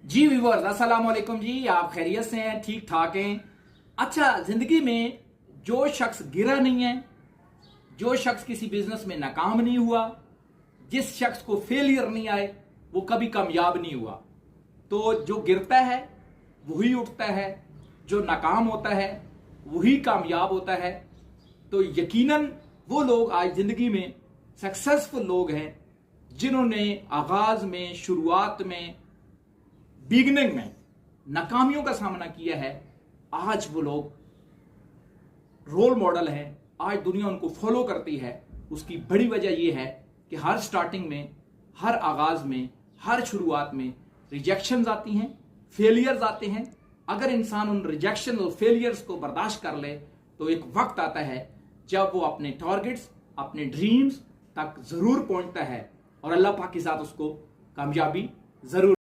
जी viewers, अस्सलाम वालेकुम जी। आप खैरियत से हैं, ठीक ठाक हैं। अच्छा, जिंदगी में जो शख्स गिरा नहीं है, जो शख्स किसी बिजनेस में नाकाम नहीं हुआ, जिस शख्स को फेलियर नहीं आए, वो कभी कामयाब नहीं हुआ। तो जो गिरता है वही उठता है, जो नाकाम होता है वही कामयाब होता है। तो यकीनन वो लोग आज जिंदगी में सक्सेसफुल लोग हैं जिन्होंने आगाज में, शुरुआत में, बिगनिंग में नाकामियों का सामना किया है। आज वो लोग रोल मॉडल हैं, आज दुनिया उनको फॉलो करती है। उसकी बड़ी वजह यह है कि हर स्टार्टिंग में, हर आगाज में, हर शुरुआत में रिजेक्शंस आती हैं, फेलियर्स आते हैं। अगर इंसान उन रिजेक्शन और फेलियर्स को बर्दाश्त कर ले तो एक वक्त आता है जब वो अपने टारगेट्स, अपने ड्रीम्स तक जरूर पहुंचता है और अल्लाह पाक के साथ उसको कामयाबी जरूर